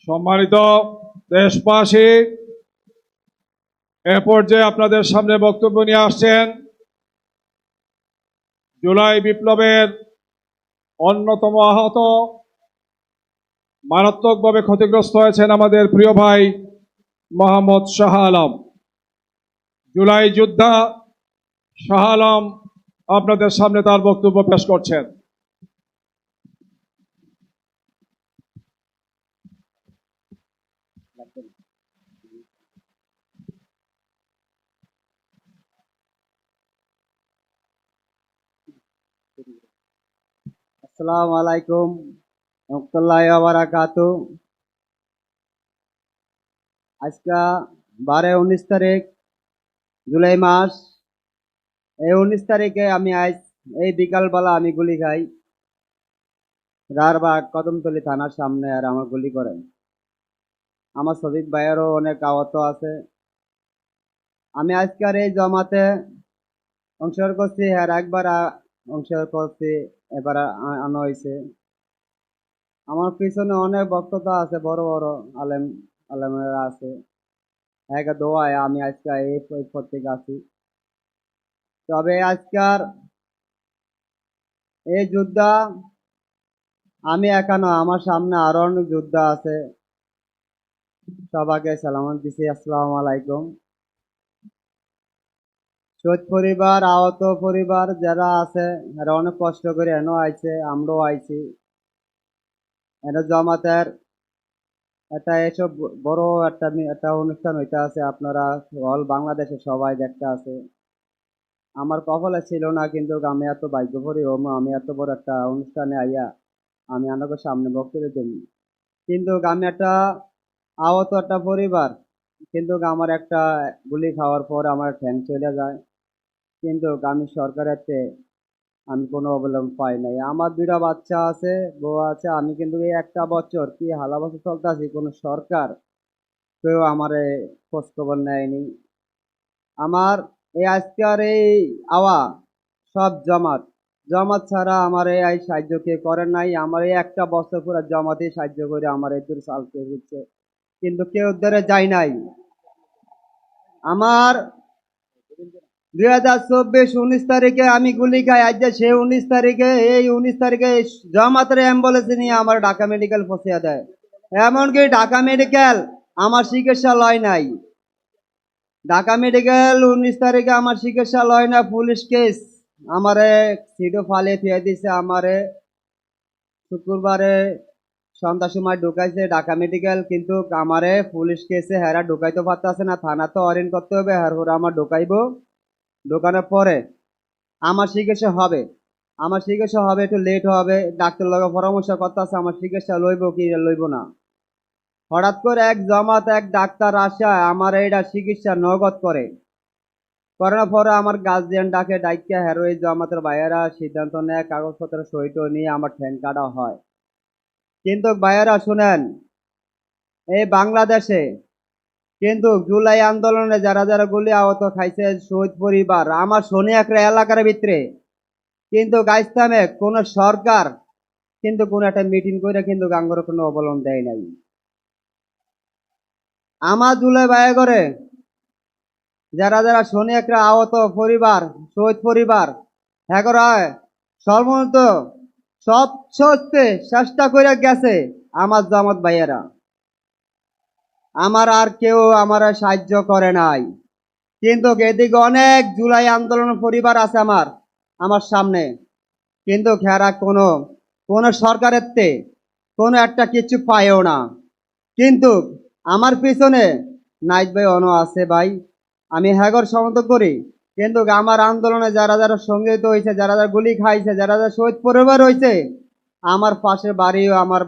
সম্মানিত দেশবাসী, এ পর্যায়ে আপনাদের সামনে বক্তব্য নিয়ে আসছেন জুলাই বিপ্লবের অন্যতম আহত, মারাত্মকভাবে ক্ষতিগ্রস্ত হয়েছেন আমাদের প্রিয় ভাই মোহাম্মদ শাহ আলম। জুলাই যোদ্ধা শাহ আলম আপনাদের সামনে তার বক্তব্য পেশ করছেন। আসসালামু আলাইকুম রহমতুল্লাহি ওয়া বারাকাতুহু। আজকে 12-19 তারিখ জুলাই মাস। এই 19 তারিখে আমি আজ এই বিকালবেলা আমি গুলি খাই রারবাগ কদমতলী থানার সামনে, আর আমার গুলি করেন। আমার শফিক ভাইয়েরও অনেক আহত আছে। আমি আজকের এই জমাতে অংশগ্রহণ করছি, আর একবার অংশগ্রহণ করছি, এবার আনা হয়েছে। আমার পিছনে অনেক বক্ততা আছে, বড় বড় আলেমেরা আছে। এক দোয়ায় আমি আজকে এই পদ থেকে আছি। তবে আজকার এই যোদ্ধা আমি একা নয়, আমার সামনে আরো অনেক যোদ্ধা আছে। সবাইকে সালাম দিছি, আসসালামু আলাইকুম। শহীদ পরিবার, আহত পরিবার যারা আছে, এরা অনেক কষ্ট করে এনো আইছে, আমরাও আইছি। এনে জামাতের এটা এসব বড় একটা অনুষ্ঠান হইতে আছে, আপনারা অল বাংলাদেশে সবাই দেখতে আছে। আমার কপালে ছিল না, কিন্তু আমি এত ভাগ্যভরি হম, আমি এত বড় একটা অনুষ্ঠানে আইয়া আমি আপনাদের সামনে বক্তব্য দিই। কিন্তু আমি একটা আহত একটা পরিবার, কিন্তু আমার একটা গুলি খাওয়ার পর আমার ঠ্যাং চলে যায়। কিন্তু আমি সরকারের আমি কোনো অবলম্বন পাই নাই। আমার দুইটা বাচ্চা আছে, বউ আছে। আমি কিন্তু এই একটা বছর কি হালা বছর চলতে আছি, কোনো সরকার কেউ আমারে খোঁজ খবর নেয়নি। আমার এই আজকের এই আওয়া সব জমাত জমাত ছাড়া আমার এই সাহায্য কেউ করেন নাই। আমার এই একটা বছর পুরো জমাতে সাহায্য করে আমার এই দূর চালতে হচ্ছে, কিন্তু কেউ ধরে যায় নাই। আমার 2024 19 তারিখে আমি গুলি খাই, আজ যে সে 19 তারিখে, এই 19 তারিখে জামাতের অ্যাম্বুলেন্স নিয়ে আমার ঢাকা মেডিকেল পৌঁছে দেয়। এমনকি ঢাকা মেডিকেল আমার চিকিৎসা লয় নাই। ঢাকা মেডিকেল 19 তারিখে আমার চিকিৎসা লয় না, পুলিশ কেস আমারে সিটও ফালিয়ে থিয়ে দিছে। আমারে শুক্রবারে সন্ধ্যার সময় ঢুকাইছে ঢাকা মেডিকেল, কিন্তু আমারে পুলিশ কেসে হেরা ঢুকাইতে পারতেছে না। থানা তো অরিন করতে হবে, হ্যার আমার ঢুকাইবো। ঢোকানোর পরে আমার চিকিৎসা হবে, আমার চিকিৎসা হবে, একটু লেট হবে। ডাক্তার লগে পরামর্শ করতেছে আমার চিকিৎসা লইব কি লইব না। হঠাৎ করে এক জমাত এক ডাক্তার আসা আমার এটা চিকিৎসা নগদ করার পরে আমার গার্জিয়ান ডাকে ডাইকা হেরো এই জমাতের ভাইয়েরা সিদ্ধান্ত নেয়, কাগজপত্র সহিত নিয়ে আমার ঠ্যাং কাটা হয়। কিন্তু ভাইয়েরা শুনেন, এই বাংলাদেশে কিন্তু জুলাই আন্দোলনে যারা যারা গুলি আহত খাইছে শহীদ পরিবার, আমার শনি একটা এলাকার ভিতরে কিন্তু গাইস্তামে কোন সরকার কিন্তু কোন একটা মিটিং করে কিন্তু গাঙ্গর কোনো অবলম্বন দেয় নাই। আমার জুলাই ভাইয়া করে যারা যারা শনি একটা আহত পরিবার, শহীদ পরিবার, হ্যাঁ হয় সর্বনত সব সত্যি চেষ্টা করে গেছে আমার জামাত ভাইয়েরা। আমার আর কেউ আমার সাহায্য করে নাই। কিন্তু এদিকে অনেক জুলাই আন্দোলন পরিবার আছে আমার আমার সামনে, কিন্তু খেরা কোনো কোন সরকারের কোনো একটা কিছু পায়ও না। কিন্তু আমার পিছনে নাইট ভাই অন আছে ভাই, আমি হ্যাগর সমর্থন করি। কিন্তু আমার আন্দোলনে যারা যারা সঙ্গীত হয়েছে, যারা যারা গুলি খাইছে, যারা যারা শহীদ পরিবার হয়েছে, আমার পাশের বাড়িও আমার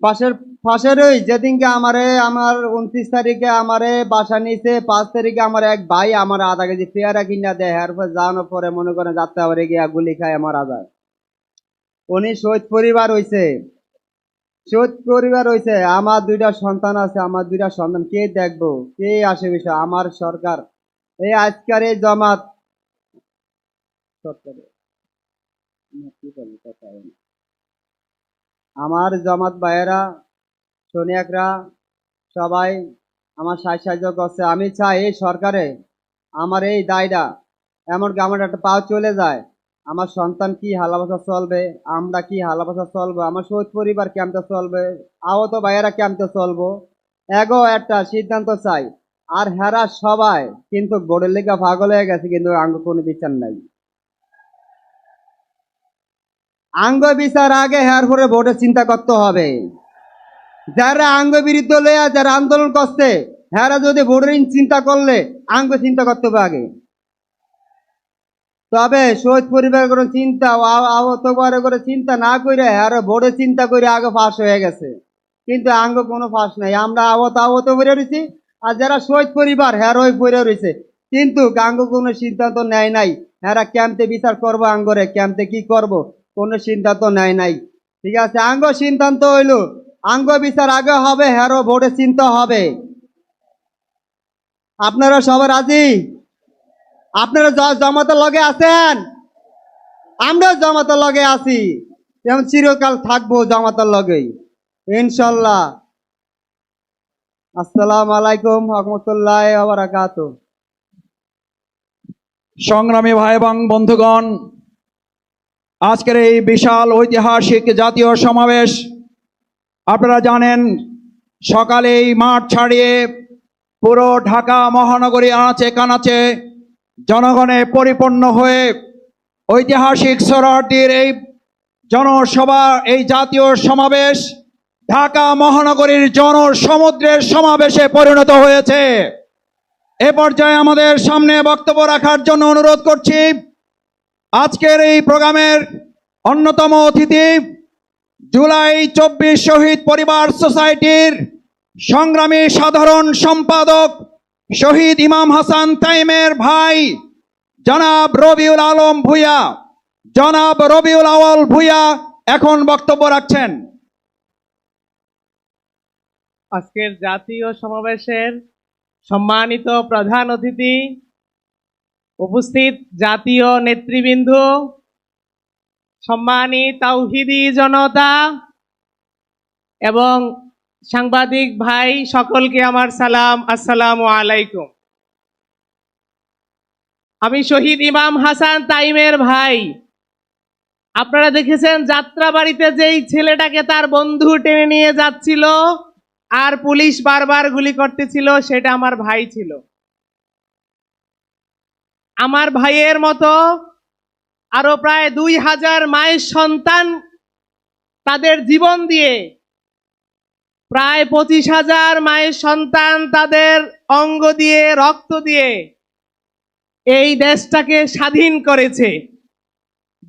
পাশের পাশেরই যেদিনকে আমারে আমার 29 তারিখে আমারে বাসা নিয়েছে, 5 তারিখে আমার এক ভাই আমার আধা কেজি পেয়ারা কিনা দেয়, এরপর যাওয়ানোর পরে মনে করেন যাত্রা বাড়ি গিয়া গুলি খায় আমার আধা। উনি শহীদ পরিবার হয়েছে, শহীদ পরিবার হয়েছে। আমার দুইটা সন্তান আছে, আমার দুইটা সন্তান কে দেখবো, কে আসে বিষয় আমার সরকার। এই আজকের এই জমাত সরকারে আমার জমাত ভাইয়েরা সৈনিকরা সবাই আমার সাহায্য করছে। আমি চাই এই সরকারে আমার এই দায়টা, এমনকি আমার একটা পাও চলে যায়, আমার সন্তান কি হালাবাসা চলবে, আমরা কি হালাবাসা চলবো, আমার শহীদ পরিবার কেমতে চলবে, আহত ভাইয়েরা কেমতে চলবো, এগো একটা সিদ্ধান্ত চাই। আর হেরা সবাই কিন্তু বোর্ডের লেখা পাগল হয়ে গেছে, কিন্তু আঙ্গ কোনো বিচার নাই। আঙ্গ বিচার আগে হের পরে বোর্ডে চিন্তা করতে হবে। যারা আঙ্গ বিরুদ্ধে লইয়া যারা আন্দোলন করছে, হেরা যদি বোর্ডের চিন্তা করলে আঙ্গ চিন্তা করতে হবে আগে। তবে শহীদ পরিবার করে চিন্তা, আহত করে চিন্তা না করে আর বোর্ডে চিন্তা করে আগে ফাঁস হয়ে গেছে, কিন্তু আঙ্গ কোনো ফাঁস নাই। আমরা আহত পড়ে রয়েছি, আর যারা শহীদ পরিবার হ্যারোই পড়ে রয়েছে, কিন্তু আঙ্গ কোনো সিদ্ধান্ত নেয় নাই। হ্যারা ক্যাম্পে বিচার করবো, আঙ্গরে ক্যাম্পে কি করব কোনো সিদ্ধান্ত নেয় নাই। ঠিক আছে, আঙ্গ সিদ্ধান্ত হইল আঙ্গ বিচার আগে হবে, হ্যারো বোর্ডে চিন্তা হবে। আপনারা সবাই রাজি? আপনারা জমাতে লগে আছেন? আমরা জামাতের লগে আছি, এবং চিরকাল থাকবো জামাতের লগেই ইনশাল্লাহ। আসসালামু আলাইকুম রহমতুল্লাহ ওয়া বারাকাতুহু। সংগ্রামী ভাই এবং বন্ধুগণ, আজকের এই বিশাল ঐতিহাসিক জাতীয় সমাবেশ আপনারা জানেন, সকালে এই মাঠ ছাড়িয়ে পুরো ঢাকা মহানগরী আনাচে কানাচে জনগণে পরিপূর্ণ হয়ে ঐতিহাসিক সোহরাওয়ার্দীর এই জনসভা, এই জাতীয় সমাবেশ ঢাকা মহানগরীর জনসমুদ্রের সমাবেশে পরিণত হয়েছে। এ পর্যায়ে আমাদের সামনে বক্তব্য রাখার জন্য অনুরোধ করছি আজকের এই প্রোগ্রামের অন্যতম অতিথি, জুলাই 24 শহীদ পরিবার সোসাইটির সংগ্রামী সাধারণ সম্পাদক শহীদ ইমাম হাসান তাইমের ভাই জনাব রবিউল আলম ভূঁইয়া। জনাব রবিউল আওয়াল ভূঁইয়া এখন বক্তব্য রাখছেন। আজকের জাতীয় সমাবেশের সম্মানিত প্রধান অতিথি, উপস্থিত জাতীয় নেতৃবৃন্দ, সম্মানিত তাওহীদি জনতা এবং সাংবাদিক ভাই সকলকে আমার সালাম, আসসালামু আলাইকুম। আমি শহীদ ইমাম হাসান তাইমের ভাই। আপনারা দেখেছেন যাত্রাবাড়িতে যেই ছেলেটাকে তার বন্ধু টেনে নিয়ে যাচ্ছিল আর পুলিশ বারবার গুলি করতেছিল, সেটা আমার ভাই ছিল। আমার ভাইয়ের মতো আরো প্রায় 2000 মায়ের সন্তান তাদের জীবন দিয়ে, প্রায় 25,000 মায়ের সন্তান তাদের অঙ্গ দিয়ে, রক্ত দিয়ে এই দেশটাকে স্বাধীন করেছে।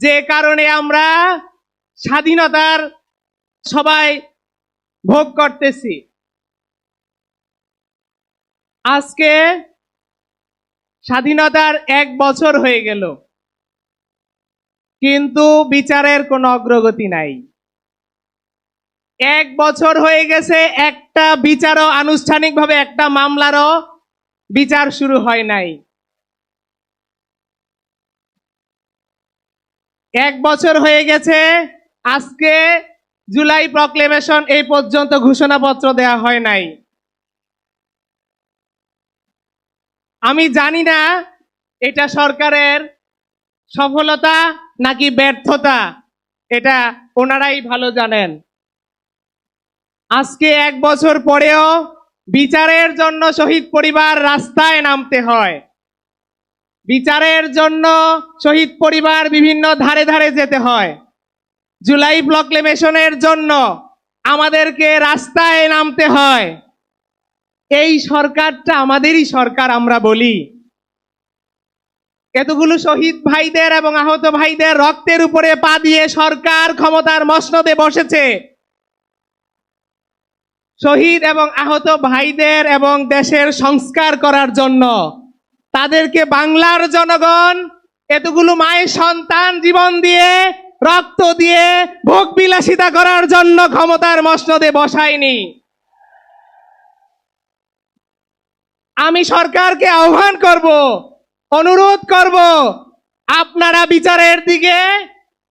যে কারণে আমরা স্বাধীনতার সবাই ভোগ করতেছি। আজকে স্বাধীনতার 1 বছর হয়ে গেল, কিন্তু বিচারের কোনো অগ্রগতি নাই। 1 বছর হয়ে গেছে, একটা বিচারও আনুষ্ঠানিকভাবে, একটা মামলারও বিচার শুরু হয় নাই। 1 বছর হয়ে গেছে, আজকে জুলাই প্রক্লেমেশন এই পর্যন্ত ঘোষণাপত্র দেয়া হয় নাই। আমি জানি না এটা সরকারের সফলতা নাকি ব্যর্থতা, এটা ওনারাই ভালো জানেন। আজকে 1 বছর পরেও বিচারের জন্য শহীদ পরিবার রাস্তায় নামতে হয়। বিচারের জন্য শহীদ পরিবার বিভিন্ন ধারে ধারে যেতে হয়। জুলাই প্রক্লেমেশনের জন্য আমাদেরকে রাস্তায় নামতে হয়। এই সরকারটা আমাদেরই সরকার আমরা বলি। এতগুলো শহীদ ভাইদের এবং আহত ভাইদের রক্তের উপরে পা দিয়ে সরকার ক্ষমতার মসনদে বসেছে। শহীদ এবং আহত ভাইদের এবং দেশের সংস্কার করার জন্য, তাদেরকে বাংলার জনগণ এতগুলো মায়ের সন্তান জীবন দিয়ে, রক্ত দিয়ে ভোগ বিলাসিতা করার জন্য ক্ষমতার মসনদে বসায়নি। আমি সরকারকে আহ্বান করব, অনুরোধ করব, আপনারা বিচারের দিকে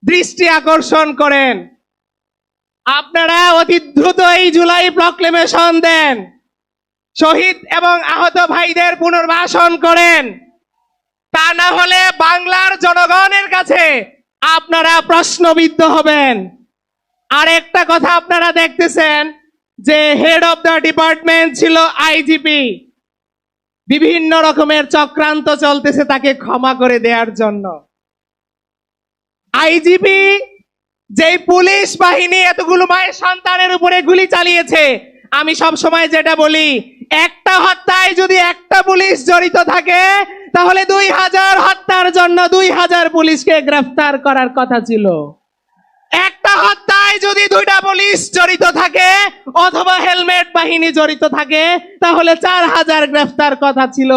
দৃষ্টি আকর্ষণ করেন। আপনারা অতি দ্রুত এই জুলাই প্রক্লেমেশন দেন, শহীদ এবং আহত ভাইদের পুনর্বাসন করেন। তা না হলে বাংলার জনগণের কাছে আপনারা প্রশ্নবিদ্ধ হবেন। আর একটা কথা আপনারা দেখতেছেন যে হেড অফ দ্য ডিপার্টমেন্ট ছিল আইজিপি, বিভিন্ন রকমের চক্রান্ত চলতেছে তাকে ক্ষমা করে দেওয়ার জন্য। আইজিপি যেই পুলিশ বাহিনী এতগুলো মায়ের সন্তানের উপরে গুলি চালিয়েছে, আমি সব সময় যেটা বলি, একটা হত্যায় যদি একটা পুলিশ জড়িত থাকে তাহলে 2000 হত্যার জন্য 2000 পুলিশকে গ্রেফতার করার কথা ছিল। একটা হত্যায় যদি 2টা পুলিশ জড়িত থাকে অথবা হেলমেট বাহিনী জড়িত থাকে তাহলে 4000 গ্রেফতার কথা ছিল।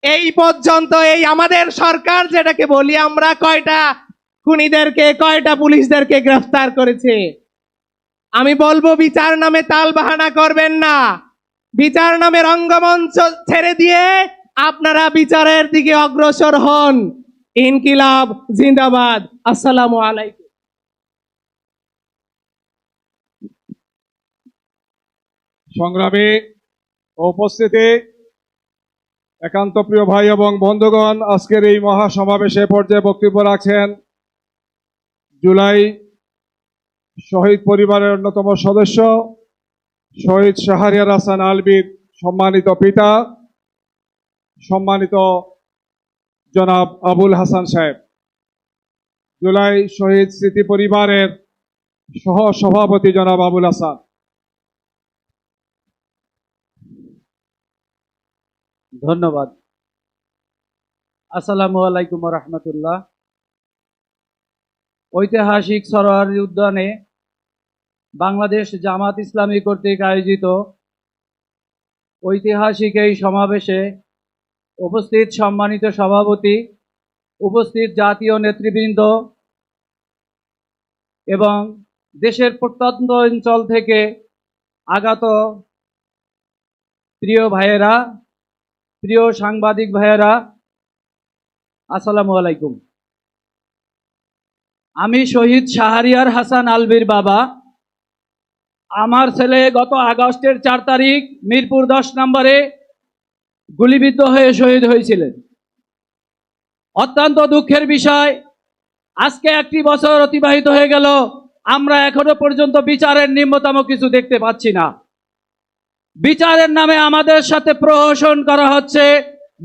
এই পর্যন্ত এই আমাদের সরকার যেটাকে বলি আমরা, কয়টা খুনিদেরকে, কয়টা পুলিশদেরকে গ্রেফতার করেছে? আমি বলবো বিচার নামে তাল বাহানা করবেন না, বিচার নামে রঙ্গমঞ্চ ছেড়ে দিয়ে আপনারা বিচারের দিকে অগ্রসর হন। ইনকিলাব জিন্দাবাদ। আসসালামু আলাইকুম। সংগ্রামী উপস্থিতি, একান্ত প্রিয় ভাই এবং বন্ধুগণ, আজকের এই মহাসমাবেশে পর্যায়ে বক্তব্য রাখছেন জুলাই শহীদ পরিবারের অন্যতম সদস্য শহীদ শাহরিয়ার হাসান আলভীর সম্মানিত পিতা, সম্মানিত জনাব আবুল হাসান সাহেব, জুলাই শহীদ স্মৃতি পরিবারের সহ সভাপতি জনাব আবুল হাসান। ধন্যবাদ। আসসালামু আলাইকুম রহমতুল্লাহ। ঐতিহাসিক সরোয়ারি উদ্যানে বাংলাদেশ জামাত ইসলামী কর্তৃক আয়োজিত ঐতিহাসিক এই সমাবেশে উপস্থিত সম্মানিত সভাপতি, উপস্থিত জাতীয় নেতৃবৃন্দ এবং দেশের প্রত্যন্ত অঞ্চল থেকে আগত প্রিয় ভাইয়েরা, প্রিয় সাংবাদিক ভাইয়েরা, আসসালামু আলাইকুম। আমি শহীদ শাহরিয়ার হাসান আলভীর বাবা। আমার ছেলে গত আগস্টের 4 তারিখ মিরপুর 10 নম্বরে গুলিবিদ্ধ হয়ে শহীদ হয়েছিলেন। অত্যন্ত দুঃখের বিষয়, আজকে 1 বছর অতিবাহিত হয়ে গেল, আমরা এখনো পর্যন্ত বিচারের নিম্নতম কিছু দেখতে পাচ্ছি না। বিচারের নামে আমাদের সাথে প্রহসন করা হচ্ছে,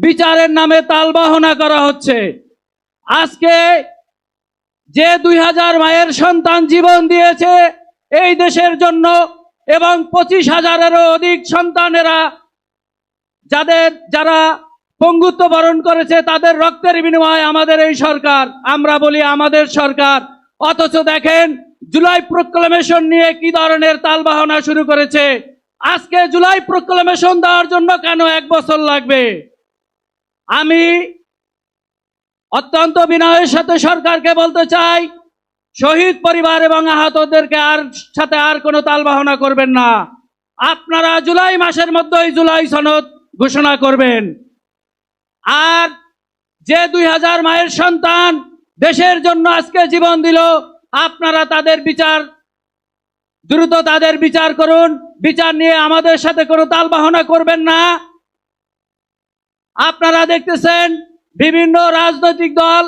বিচারের নামে তালবাহনা করা হচ্ছে। আজকে যে 2000 মায়ের সন্তান জীবন দিয়েছে এই দেশের জন্য এবং 25,000-এরও অধিক সন্তানেরা যারা পঙ্গুত্ব বরণ করেছে তাদের রক্তের বিনিময়ে আমাদের এই সরকার, আমরা বলি আমাদের সরকার। অথচ দেখেন জুলাই প্রক্লেমেশন নিয়ে কি ধরনের তালবাহনা শুরু করেছে। আজকে জুলাই প্রক্লেমেশন দেওয়ার জন্য কেন 1 বছর লাগবে? আমি অত্যন্ত বিনয়ের সাথে সরকারকে বলতে চাই, শহীদ পরিবার এবং আহতদেরকে সাথে আর কোনো তালবাহনা করবেন না। আপনারা জুলাই মাসের মধ্যেই জুলাই সনদ ঘোষণা করবেন। আর যে 2000 মায়ের সন্তান দেশের জন্য আজকে জীবন দিল, আপনারা তাদের বিচার, দ্রুত তাদের বিচার করুন। বিচার নিয়ে আমাদের সাথে কোনো তালবাহনা করবেন না। আপনারা দেখতেছেন বিভিন্ন রাজনৈতিক দল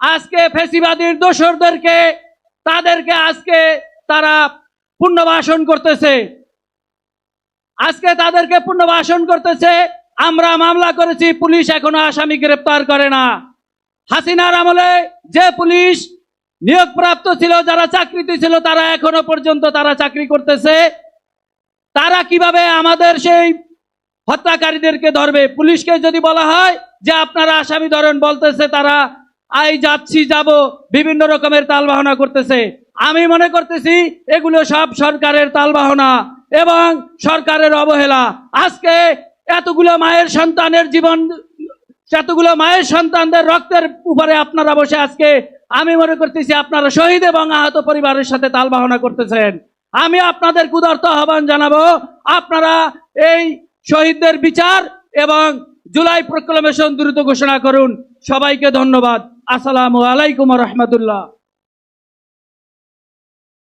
আজকে ফ্যাসিবাদীর দোসরদেরকে তাদেরকে আজকে তারা পুনর্বাসন করতেছে। আজকে তাদেরকে পুনর্বাসন করতেছে। আমরা মামলা করেছি, পুলিশ এখনো আসামি গ্রেফতার করে না। হাসিনার আমলে যে পুলিশ নিয়োগপ্রাপ্ত ছিল, যারা চাকরিতে ছিল, তারা এখনো পর্যন্ত তারা চাকরি করতেছে। তারা কিভাবে আমাদের সেই হত্যাকারীদেরকে ধরবে? পুলিশকে যদি বলা হয় যে আপনারা আসামি ধরেন, বলতেছে তারা যাচ্ছি যাব, বিভিন্ন রকমের তালবাহনা করতেছে। আমি মনে করতেছি এগুলো সব সরকারের তালবাহনা এবং সরকারের অবহেলা। আজকে এতগুলো মায়ের সন্তানের জীবন, এতগুলো মায়ের সন্তানদের রক্তের উপরে আপনারা বসে আজকে আমি মনে করতেছি আপনারা শহীদ এবং আহত পরিবারের সাথে তালবাহনা করতেছেন। আমি আপনাদের ক্ষুধার্ত আহ্বান জানাবো, আপনারা এই শহীদদের বিচার এবং জুলাই প্রক্লেমেশন দ্রুত ঘোষণা করুন। সবাইকে ধন্যবাদ। আসসালামু আলাইকুম রহমতুল্লাহ।